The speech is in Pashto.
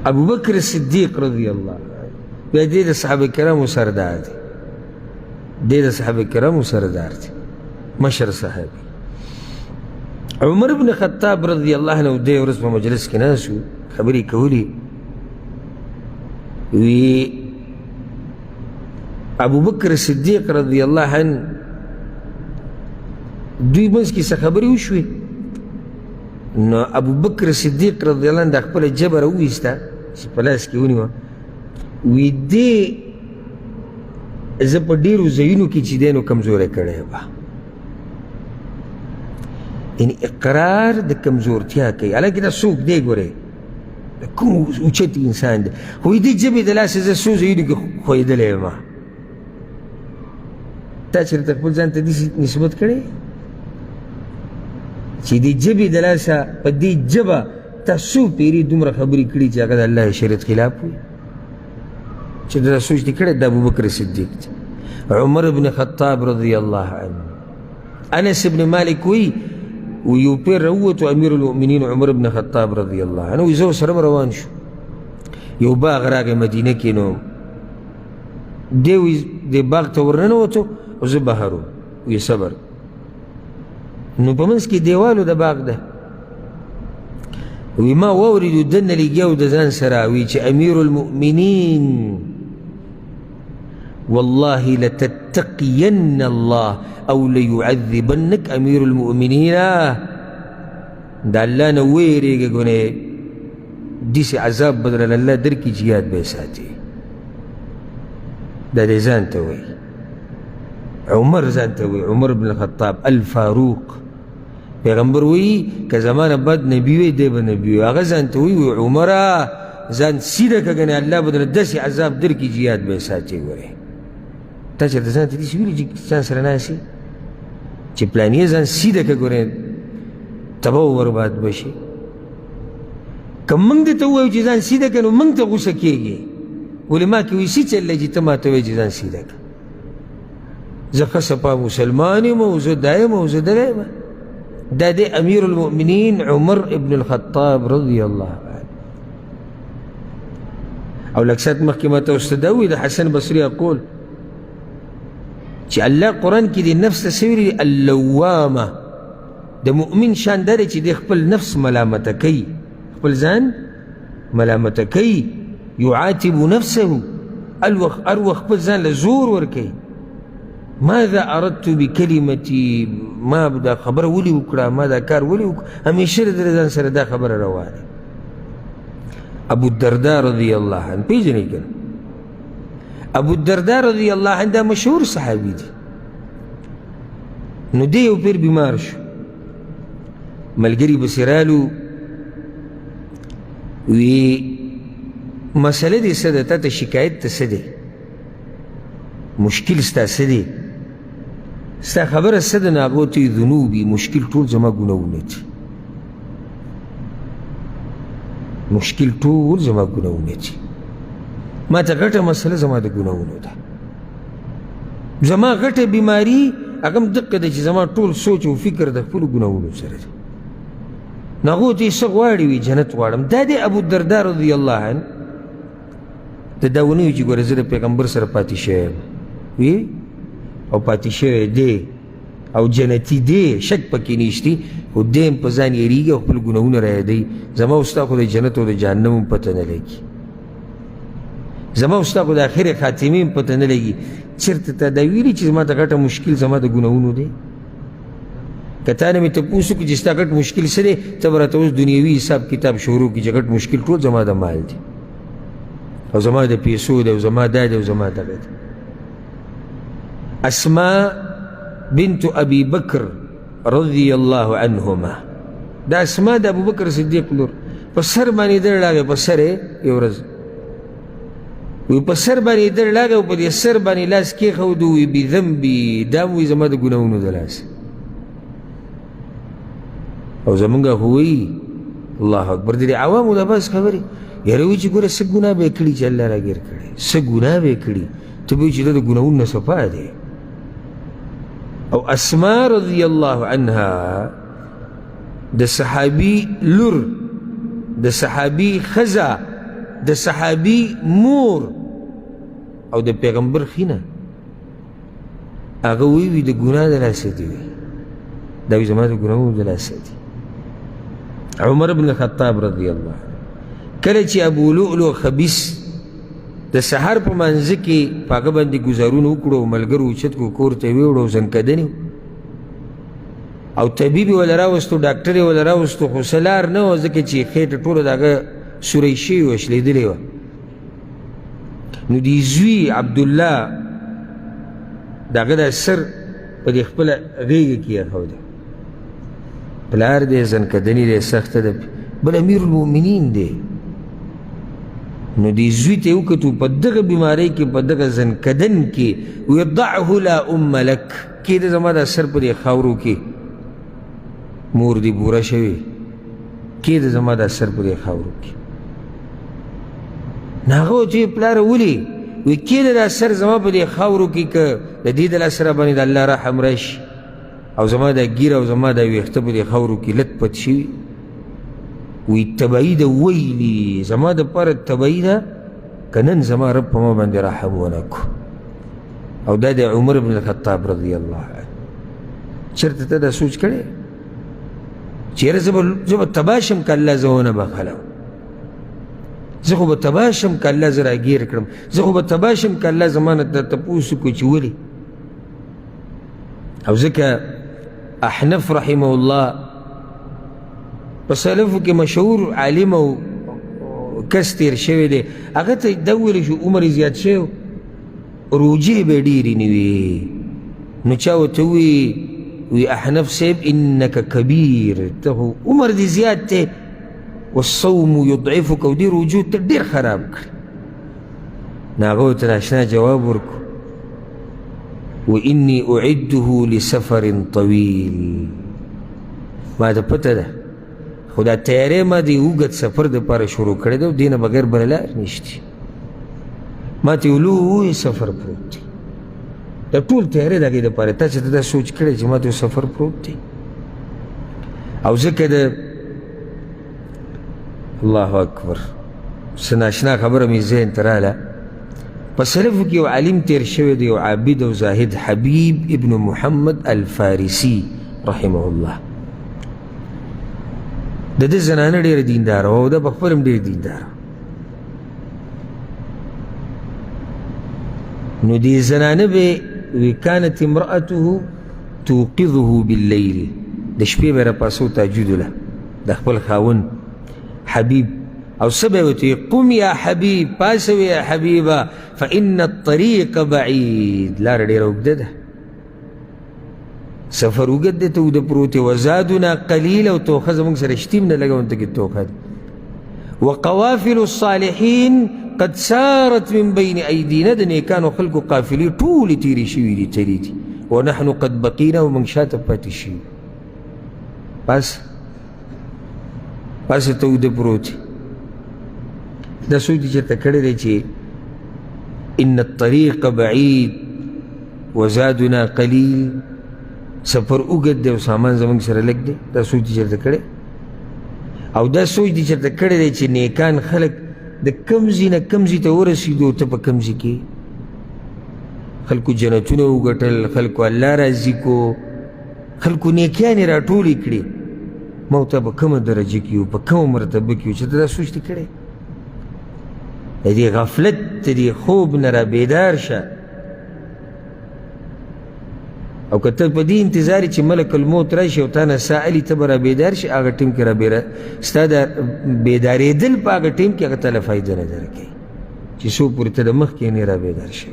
ابو بکر الصدیق رضی الله عنه بیا دې د صحابه کرامو سردار دی، دې د صحابه کرامو سردار دی، مشر صحابي. عمر بن خطاب رضی الله عنه دې ورځ په مجلس کې ناست و، خبرې کولې، وی ابو بکر صدیق رضی الله عنه دوی منځ کې څه خبرې وشوې، نو ابو بکر صدیق رضی الله عنه د خپله جبه راوویسته چې په لاس کې ونیوه، وی دې زه په ډېرو ځایونو کې چې دی نو کمزوری کړی به، یعنې اقرار د کمزورتیا کوي. حالانکې دا څوک دی ګورئ، کوم اوچت انسان دی، خو دې جبې د لاسه زه څو ځایونو کې ښویېدلی یم. تا چېرته خپل ځان ته داسې نسبت کړی چې دې جبې د لاسه په دې جبه تا څو پیرې دومره خبرې کړي چې هغه د الله شریعت خلاف وي؟ چې دا سوچ دې کړی د ابوبکر صدیق دی. عمر بن خطاب رضی الله عنه، انس بن مالک وی یو پیر راووتو امیر المؤمنین عمر بن خطاب رضی الله عنه، وی زه ورسره روان شو، یو باغ راغی مدینه کې، نو دی وی دې باغ ته ورننوتو او زه بهر وم، وی صبر، نو په منځ کې دیوالو د باغ ده، وی ما واوریدو دنه لګیا و د ځان سره، وی چې امیر المؤمنین والله لتتقین الله او لیعذبنک امیر المؤمنین، دا الله نه ویریږه ګنې داسې عذاب به درله الله درکړي چې یاد به یې ساتي. دا دی ځان ته وایي، عمر ځان ته وایي، عمر بن الخطاب الفاروق. پیغمبر وایي که زمانه بد نبي وی دی به نبي وي، هغه ځان ته وایي عمره ځان سیده که ګنې الله به درله داسې عذاب درکړي چې یاد به یې ساتي. ګورې تا چېرته ځان ته داسې ویلي چې ځان سره ناست یې چې پلانې ځان سیده که ګورې تباه و برباد به شي؟ که موږ درته ووایو چې ځان سیده که نو موږ ته غوسه کېږي، ولې ما کې وایي څه چل دی چې ته ما ته وایې چې ځان سیده که؟ زه ښه سپا مسلمان یم او زه دا یم او زه دغه یم. دا دی امیر المؤمنین عمر ابن الخطاب رضی الله عنه. او لږ ساعت مخکې ما ته اوس ته دا ووایي د حسن بصري اقول چې الله قرآن کې د نفس ته څه ویلي، اللوامه، د مؤمن شان دا دی چې دی خپل نفس ملامته کوي، خپل ځان ملامته کوي، يعاتب نفسه، هر وخت خپل ځان له زور ورکوي. ماذا اردت بکلمتي، ما دا خبره ولې وکړه، ما دا کار ولې وکړه، همیشه د ځان سره دا خبره روانه. ابو الدرداء رضی الله عنه پیژنئ که نه؟ ابو الدرداء رضی الله عنه دا مشهور صحابي دی. نو دی یو پیر بیمار شو، ملګري پسې رالو، وی مسله دې څه ده، تا ته شکایت ته څه دی، مشکل ستا څه دی، ستا خبره څه ده؟ نو هغه ورته وایي ذنوبي، مشکل ټول زما ګناهونه دي، مشکل ټول زما ګناهونه دي، ما ته غټه مسله زما د ګناهونو ده، زما غټه بیماري هغه هم دقه ده چې زما ټول سوچ او فکر د خپلو ګناهونو سره دی. نو هغه ورته څه غواړي؟ وي جنت غواړم. دا دی ابو الدرداء رضی الله عنه. د دا ونه وي چې ګوره زه د پیغمبر سره پاتې شوی یم، وي او پاتې شوی دی او جنتي دی، شک پکې نشتی، خو دی هم په ځان یېرېږي او خپل ګناهونه رایادوي. زما او ستا خو د جنت او د جهنم هم پته نه لګي، زما او ستا خو د آخرې خاتمې هم پته نه لګي. چېرته تا دا ویلي چې زما د غټه مشکل زما د ګناهونو دی؟ که تا نه مې تپوس وکړي چې ستا غټ مشکل څه دی، ته به راته اوس دنیوي حساب کتاب شروع کړي چې غټ مشکل ټول زما د مال دی او زما د پیسو دی او زما دا دی او زما دغه دی. اسماء بنت ابي بکر رضی الله عنهما، دا اسماء د ابوبکر صدیق لور، په سر باندې در لاګی، په سر یې یو ورځ وی په سر باندې در لاګی او په دې سر باندې لاس کېښود، وی بذنبي، دا وی زما د ګناهونو د لاس. او زمونږ خو وایي الله اکبر، د دې عوامو د بس خبرې، یاره وایي چې ګوره څه ګناه به یې کړي چې الله راګیر کړی، څه ګناه به یې کړي، ته به وایي چې دا د ګناهونو نه صفا دی. او اسماء رضی الله عنها د صحابي لور، د صحابي ښځه د صحابي مور او د پیغمبر خینه هغه وی د ګناه د لاسه دی دا وی زما د ګناهونو د لاسه دی عمر بن الخطاب رضی الله عنه کله چې ابو لؤلؤ خبیث د سحر په منځ کې په هغه باندې ګزارونه وکړو ملګرو اوچت کړو کور ته یې ویوړو زنکدنې او طبیب یې وله راوستو ډاکټر یې وله راوستو خو څه لار نه وه ځکه چې خېټه ټوله د هغه سوری شوې وه شلېدلې وه نو د زوی عبدالله د هغه دا سر په دې خپله غېږه کې ایښوده پلار دی زنکدنې دی سخته ده بل امیر المؤمنین دی نو دی زوی ته یې وکتو په دغه بیمارۍ کې په دغه زنکدن کې وی ضعه لا ام لک کېده زما دا سر په دې خاورو کې مور دی بوره شوې کېده زما دا سر په دې خاورو کې نو هغه ورته ویې پلاره ولې وی کېده دا سر زما په دې خاورو کې که د دې د لاسه راباندې د الله رحم راشي او زما دا ګیره او زما دا ویښته په دې خاورو کې لت پت شوي وی تبعی ده ویلی زما د پاره تبعی ده که نن زما رب په ما باندې رحم ونه کو او دا د عمر بن الخطاب رضی الله عنه چېرته ته دا سوچ کړی چېرې زه به تباه شم که الله زه ونه بخلم زه خو به تباه شم که الله زه راګیر کړم زه خو به تباه شم که الله زما نه تپوس وکړو چې ولې او ځکه احنف رحمه الله په سلفو کې مشهور عالم او کس تېر شوی دی هغه ته دا وویلی شو عمر یې زیات شوی روجې به یې ډېرې نه وي نو چا ورته وی احنف صاحب انک کبیر ته خو عمر دې زیات دی والصوم یضعفک او دې روجو ته ډېر خراب کړي نو هغه ورته ناشنا جواب ورکړو وانی اعده لسفر طویل ما ته پته ده خو دا تیارې ما د اوږد سفر دپاره شروع کړی ده او دې نه بغیر بله لار نشته ما ته یو لوی سفر پروت دی دا ټول تیارې د هغې دپاره تا چې ته دا سوچ کړی چې ما ته یو سفر پروت دی او ځکه د الله اکبر څه ناشنا خبره مې ذهن ته راله په سلفو کې یو عالم تیر شوی دی یو عابد او زاهد حبیب ابن محمد الفارسی رحمه الله د دې زنانه ډېره دینداره وه او ده په خپل هم ډېر دینداره نو دې زنانه به وی کانت امرأته توقظه باللیل د شپې به راپاسو تهجد له د خپل خاوند حبیب او څه به یې ورته قم یا حبیب پاڅوې یا حبیبه فان الطریق بعید لاره ډېره اوږده ده سفر اوږد دی ته اوږده پروت دی وزادنا قلیل او توخه زموږ سره شتیم نه لګونته کې توخه ده وقوافل الصالحین قد سارت من بین ایدینا د نیکانو خلکو قافلې ټولې تېرې شوي دي تللي دي ونحن قد بقینا او موږ شاته پاتې شوي پاسه ته اوږده پروت دی دا سوچ دې چېرته کړی دی چې ان الطریق بعید وزادنا قلیل سفر اوږد دی او سامان زموږ سره لږ دی دا سوچ دې چېرته کړی او دا سوچ دې چېرته کړی دی چې نیکان خلک د کم ځای نه کم ځای ته ورسېدو ته په کم ځای کې خلکو جنتونه وګټل خلکو الله راضي کو خلکو نیکیانې راټولې کړې ما ورته په کومه درجه کې یو په کومه مرتبه کې یو چې ته دا سوچ دې کړی د دې غفلت د دې خوب نه را بیدار شه او که ته په دې انتظار چې ملک الموت راشي او تا نه سائلي ته به را بیدار شي هغه ټیم کې ستا د بیدارېدل په هغه ټیم کې هغه ته له فایده نه درکوي چې څو پورې ته د مخکې نه را بیدار شي